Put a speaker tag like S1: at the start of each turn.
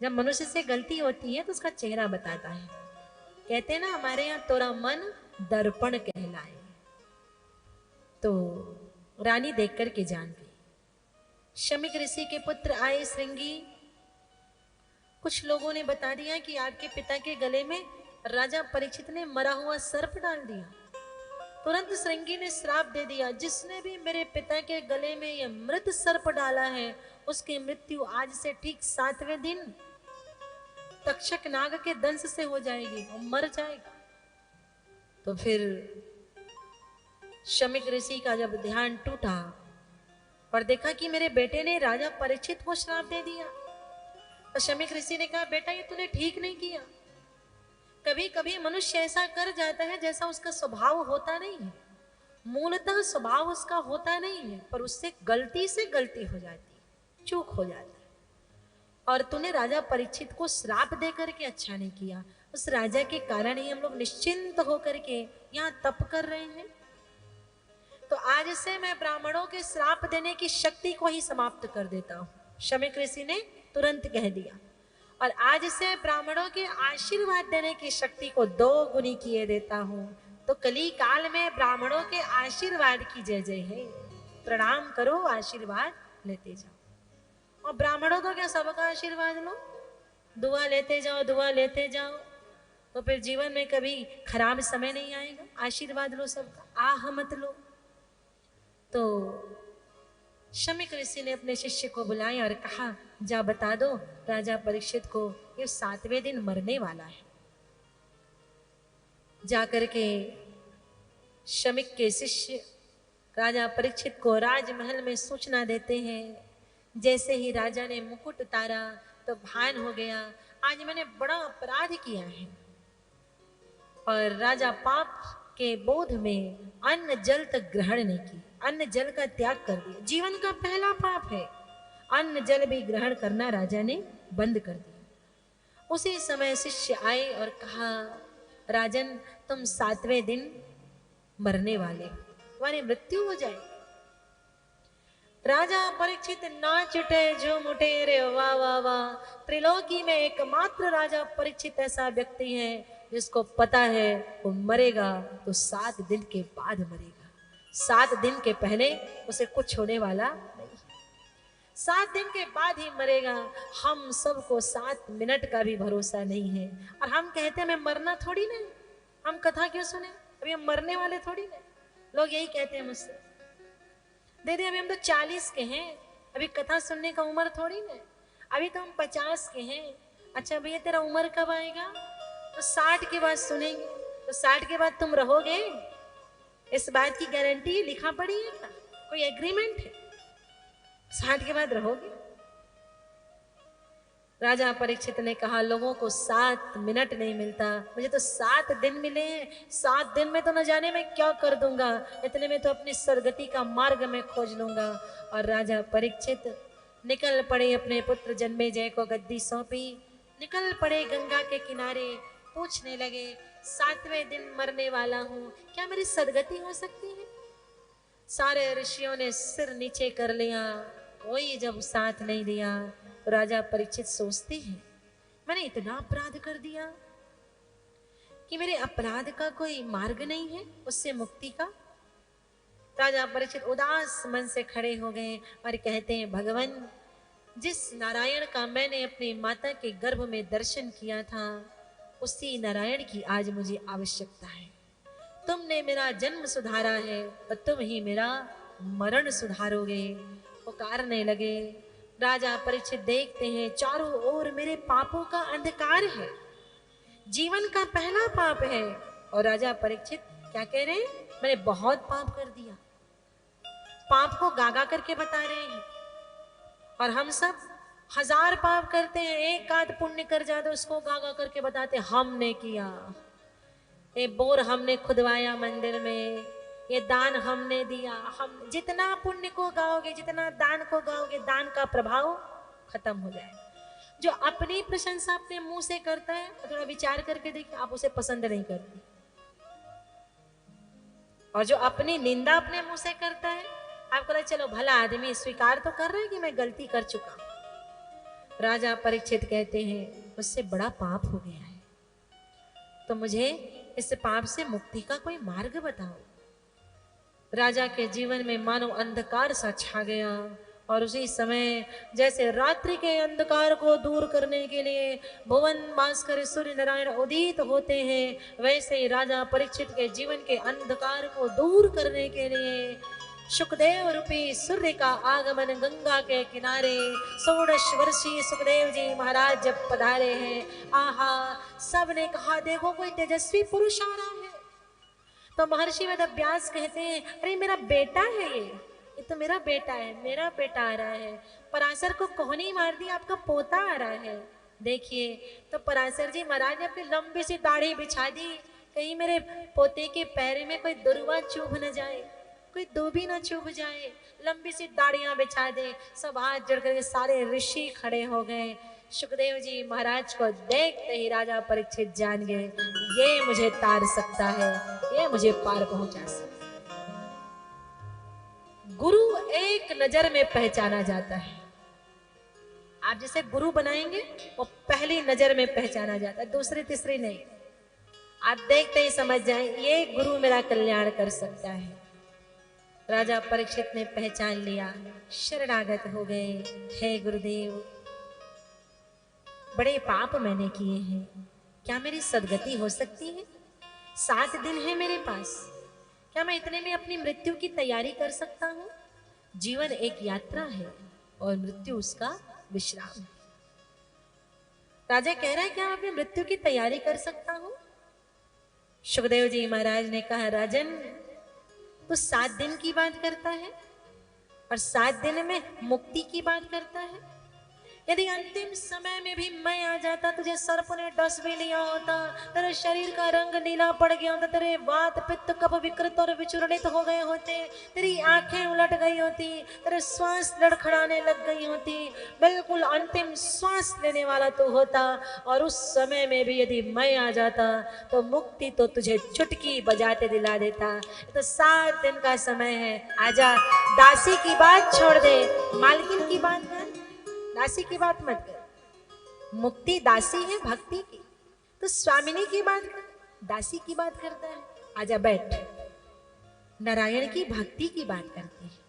S1: जब मनुष्य से गलती होती है तो उसका चेहरा बताता है। कहते हैं ना हमारे यहाँ तोरा मन दर्पण कहलाए। तो रानी देख कर के जान गई। शमीक ऋषि के पुत्र आए श्रृंगी। कुछ लोगों ने बता दिया कि आपके पिता के गले में राजा परीक्षित ने मरा हुआ सर्प डाल दिया। तुरंत श्रृंगी ने श्राप दे दिया, जिसने भी मेरे पिता के गले में यह मृत सर्प डाला है उसकी मृत्यु आज से ठीक 7वें दिन तक्षक नाग के दंश से हो जाएगी और मर जाएगा। तो फिर शमीक ऋषि का जब ध्यान टूटा और देखा कि मेरे बेटे ने राजा परीक्षित को श्राप दे दिया, तो शमीक ऋषि ने कहा बेटा ये तूने ठीक नहीं किया। कभी कभी मनुष्य ऐसा कर जाता है जैसा उसका स्वभाव होता नहीं है, मूलतः स्वभाव उसका होता नहीं है, पर उससे गलती हो जाती है, चूक हो जाती है। और तूने राजा परीक्षित को श्राप दे करके अच्छा नहीं किया। उस राजा के कारण ही हम लोग निश्चिंत होकर के यहाँ तप कर रहे हैं। तो आज से मैं ब्राह्मणों के श्राप देने की शक्ति को ही समाप्त कर देता हूँ, शमीक ऋषि ने तुरंत कह दिया। और आज से ब्राह्मणों के आशीर्वाद देने की शक्ति को 2 गुनी किए देता हूँ। तो कली काल में ब्राह्मणों के आशीर्वाद की जय जय है। प्रणाम करो, आशीर्वाद लेते जाओ। और ब्राह्मणों को क्या सबका आशीर्वाद लो, दुआ लेते जाओ, दुआ लेते जाओ, तो फिर जीवन में कभी खराब समय नहीं आएगा। आशीर्वाद लो सबका, आह मत लो। तो शमीक ऋषि ने अपने शिष्य को बुलाया और कहा जा बता दो राजा परीक्षित को ये 7वें दिन मरने वाला है। जाकर के शमीक के शिष्य राजा परीक्षित को राजमहल में सूचना देते हैं। जैसे ही राजा ने मुकुट उतारा तो भान हो गया आज मैंने बड़ा अपराध किया है। और राजा पाप के बोध में अन्न जल तक ग्रहण नहीं की, अन्न जल का त्याग कर दिया। जीवन का पहला पाप है, अन्न जल भी ग्रहण करना राजा ने बंद कर दिया। उसी समय शिष्य आए और कहा राजन तुम 7वें दिन मरने वाले हो, तुम्हारी मृत्यु हो जाए। राजा परीक्षित नाच उठे, झूम उठे, रे वाह वाह वाह। त्रिलोकी में एकमात्र राजा परीक्षित ऐसा व्यक्ति है जिसको पता है वो मरेगा तो 7 दिन के बाद मरेगा, 7 दिन के पहले उसे कुछ होने वाला नहीं, 7 दिन के बाद ही मरेगा। हम सबको 7 मिनट का भी भरोसा नहीं है। और हम कहते हैं मैं मरना थोड़ी नहीं, हम कथा क्यों सुने, अभी हम मरने वाले थोड़ी नहीं। लोग यही कहते हैं मुझसे, दीदी अभी हम तो 40 के हैं, अभी कथा सुनने का उम्र थोड़ी ना, अभी तो हम 50 के हैं। अच्छा भैया तेरा उम्र कब आएगा, तो 60 के बाद सुनेंगे। तो 60 के बाद तुम रहोगे, इस बात की गारंटी लिखा पड़ी है क्या, कोई एग्रीमेंट है, 60 के बाद रहोगे। राजा परीक्षित ने कहा लोगों को 7 मिनट नहीं मिलता, मुझे तो 7 दिन मिले हैं। 7 दिन में तो न जाने मैं क्या कर दूंगा, इतने में तो अपनी सदगति का मार्ग में खोज लूंगा। और राजा परीक्षित निकल पड़े, अपने पुत्र जन्मेजय को गद्दी सौंपी, निकल पड़े गंगा के किनारे। पूछने लगे 7वें दिन मरने वाला हूँ, क्या मेरी सदगति हो सकती है। सारे ऋषियों ने सिर नीचे कर लिया, कोई जब साथ नहीं दिया। तो राजा परीक्षित सोचते हैं मैंने इतना अपराध कर दिया कि मेरे अपराध का कोई मार्ग नहीं है उससे मुक्ति का। राजा परीक्षित उदास मन से खड़े हो गए और कहते हैं भगवान, जिस नारायण का मैंने अपनी माता के गर्भ में दर्शन किया था उसी नारायण की आज मुझे आवश्यकता है। तुमने मेरा जन्म सुधारा है और तुम ही मेरा मरण सुधारोगे। पुकारने लगे। राजा परीक्षित देखते हैं चारों ओर मेरे पापों का अंधकार है, जीवन का पहला पाप है। और राजा परीक्षित क्या कह रहे हैं, मैंने बहुत पाप कर दिया, पाप को गागा करके बता रहे हैं। और हम सब 1000 पाप करते हैं, एक आध पुण्य कर जाते उसको गागा करके बताते हमने किया, ये बोर हमने खुदवाया मंदिर में, ये दान हमने दिया। हम जितना पुण्य को गाओगे, जितना दान को गाओगे, दान का प्रभाव खत्म हो जाए। जो अपनी प्रशंसा अपने मुंह से करता है, थोड़ा विचार करके देखिए, आप उसे पसंद नहीं करते। और जो अपनी निंदा अपने मुंह से करता है, आपको लगे चलो भला आदमी स्वीकार तो कर रहे हैं कि मैं गलती कर चुका। राजा परीक्षित कहते हैं मुझसे बड़ा पाप हो गया है, तो मुझे इस पाप से मुक्ति का कोई मार्ग बताओ। राजा के जीवन में मानो अंधकार सा छा गया, और उसी समय जैसे रात्रि के अंधकार को दूर करने के लिए भुवन भास्कर सूर्य नारायण उदित होते हैं, वैसे ही राजा परीक्षित के जीवन के अंधकार को दूर करने के लिए सुखदेव रूपी सूर्य का आगमन गंगा के किनारे 16 वर्षीय सुखदेव जी महाराज जब पधारे हैं। आहा, सबने कहा देखो कोई तेजस्वी पुरुष आ रहा है। तो महर्षि वेदव्यास कहते हैं अरे मेरा बेटा है, ये तो मेरा बेटा है, मेरा बेटा आ रहा है। पराशर को कोहनी मार दी, आपका पोता आ रहा है। देखिए, तो पराशर जी महाराज ने अपनी लंबी सी दाढ़ी बिछा दी, कहीं मेरे पोते के पैर में कोई दुर्वा चुभ न जाए, कोई दूबी न चुभ जाए। लंबी सी दाढ़ियां बिछा दे। सब हाथ जोड़ करके सारे ऋषि खड़े हो गए। सुखदेव जी महाराज को देखते ही राजा परीक्षित जान गए ये मुझे तार सकता है, ये मुझे पार पहुंचा सकता है। गुरु एक नजर में पहचाना जाता है। आप जिसे गुरु बनाएंगे वो पहली नजर में पहचाना जाता है, दूसरी तीसरी नहीं। आप देखते ही समझ जाएं ये गुरु मेरा कल्याण कर सकता है। राजा परीक्षित ने पहचान लिया, शरणागत हो गए। हे गुरुदेव, बड़े पाप मैंने किए हैं, क्या मेरी सदगति हो सकती है? 7 दिन है मेरे पास, क्या मैं इतने में अपनी मृत्यु की तैयारी कर सकता हूँ? जीवन एक यात्रा है और मृत्यु उसका विश्राम है। राजा कह रहा है क्या मैं अपनी मृत्यु की तैयारी कर सकता हूँ? सुखदेव जी महाराज ने कहा राजन, तो 7 दिन की बात करता है और 7 दिन में मुक्ति की बात करता है। यदि अंतिम समय में भी मैं आ जाता, तुझे सर्प ने डस भी लिया होता, तेरे शरीर का रंग नीला पड़ गया होता, तेरे वात पित्त कफ विकृत और विचूर्णित हो गए होते, तेरी आंखें उलट गई होती, तेरे श्वास लड़खड़ाने लग गई होती, बिल्कुल अंतिम श्वास लेने वाला तू होता, और उस समय में भी यदि मैं आ जाता तो मुक्ति तो तुझे चुटकी बजाते दिला देता। तो 7 दिन का समय है, आजा। दासी की बात छोड़ दे, मालकिन की बात कर, दासी की बात मत कर। मुक्ति दासी है भक्ति की, तो स्वामिनी की बात कर, दासी की बात करता है। आजा बैठ, नारायण की भक्ति की बात करती है।